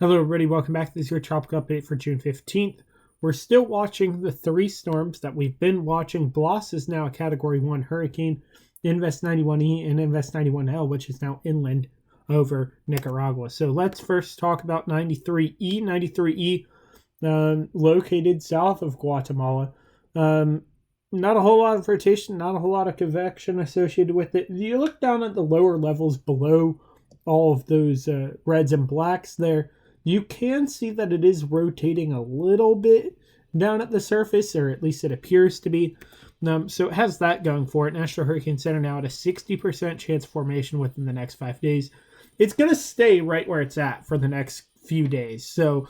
Hello, everybody. Welcome back. This is your tropical update for June 15th. We're still watching the three storms that we've been watching. Bloss is now a Category 1 hurricane. Invest 91E and Invest 91L, which is now inland over Nicaragua. So let's first talk about 93E. 93E, located south of Guatemala. Not a whole lot of rotation, not a whole lot of convection associated with it. You look down at the lower levels below all of those reds and blacks there. You can see that it is rotating a little bit down at the surface, or at least it appears to be. So it has that going for it. National Hurricane Center now at a 60% chance of formation within the next 5 days. It's going to stay right where it's at for the next few days. So,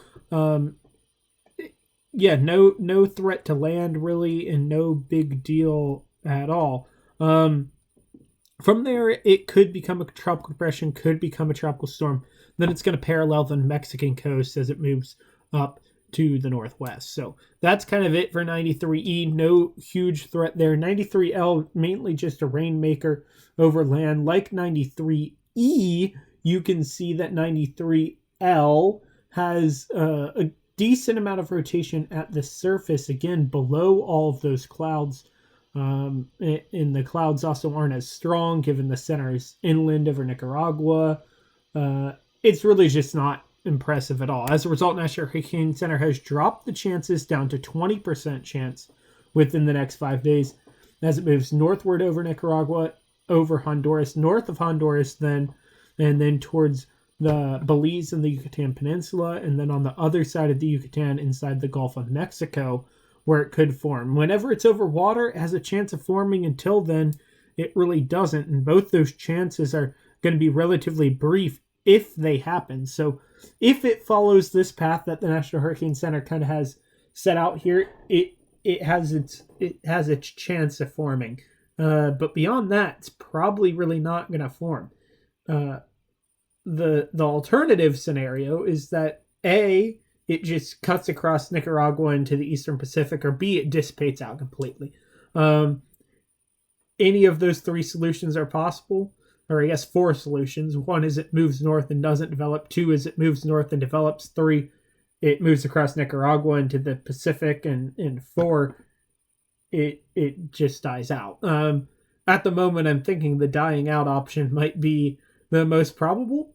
yeah, no threat to land really, and no big deal at all. From there, it could become a tropical depression, could become a tropical storm. Then it's going to parallel the Mexican coast as it moves up to the northwest. So that's kind of it for 93E. No huge threat there. 93L, mainly just a rainmaker over land. Like 93E, you can see that 93L has a decent amount of rotation at the surface, again, below all of those clouds. And the clouds also aren't as strong given the center is inland over Nicaragua. It's really just not impressive at all. As a result, National Hurricane Center has dropped the chances down to 20% chance within the next 5 days as it moves northward over Nicaragua, over Honduras, north of Honduras, and then towards the Belize and the Yucatan Peninsula, and then on the other side of the Yucatan inside the Gulf of Mexico, where it could form. Whenever it's over water, it has a chance of forming. Until then, it really doesn't. And both those chances are going to be relatively brief if they happen. So if it follows this path that the National Hurricane Center kind of has set out here, it has its chance of forming. But beyond that, it's probably really not going to form. The alternative scenario is that A, it just cuts across Nicaragua into the Eastern Pacific, or B, it dissipates out completely. Any of those three solutions are possible, or I guess 4 solutions. 1 is it moves north and doesn't develop. 2 is it moves north and develops. 3, it moves across Nicaragua into the Pacific. And 4, it just dies out. At the moment, I'm thinking the dying out option might be the most probable.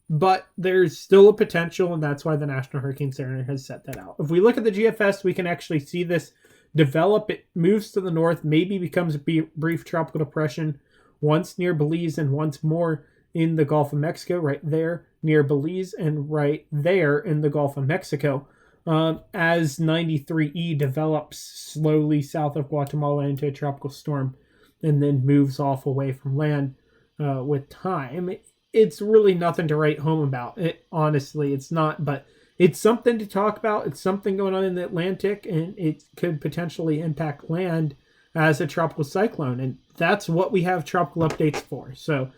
But there's still a potential, and that's why the National Hurricane Center has set that out. If we look at the GFS, we can actually see this develop. It moves to the north, maybe becomes a brief tropical depression once near Belize and once more in the Gulf of Mexico, right there near Belize and right there in the Gulf of Mexico. As 93E develops slowly south of Guatemala into a tropical storm and then moves off away from land with time. It's really nothing to write home about. Honestly, it's not, but it's something to talk about. It's something going on in the Atlantic, and it could potentially impact land as a tropical cyclone, and that's what we have tropical updates for. So,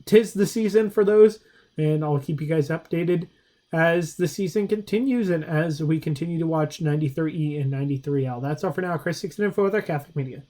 'tis the season for those, and I'll keep you guys updated as the season continues and as we continue to watch 93E and 93L. That's all for now. Chris Sixon Info with our Catholic Media.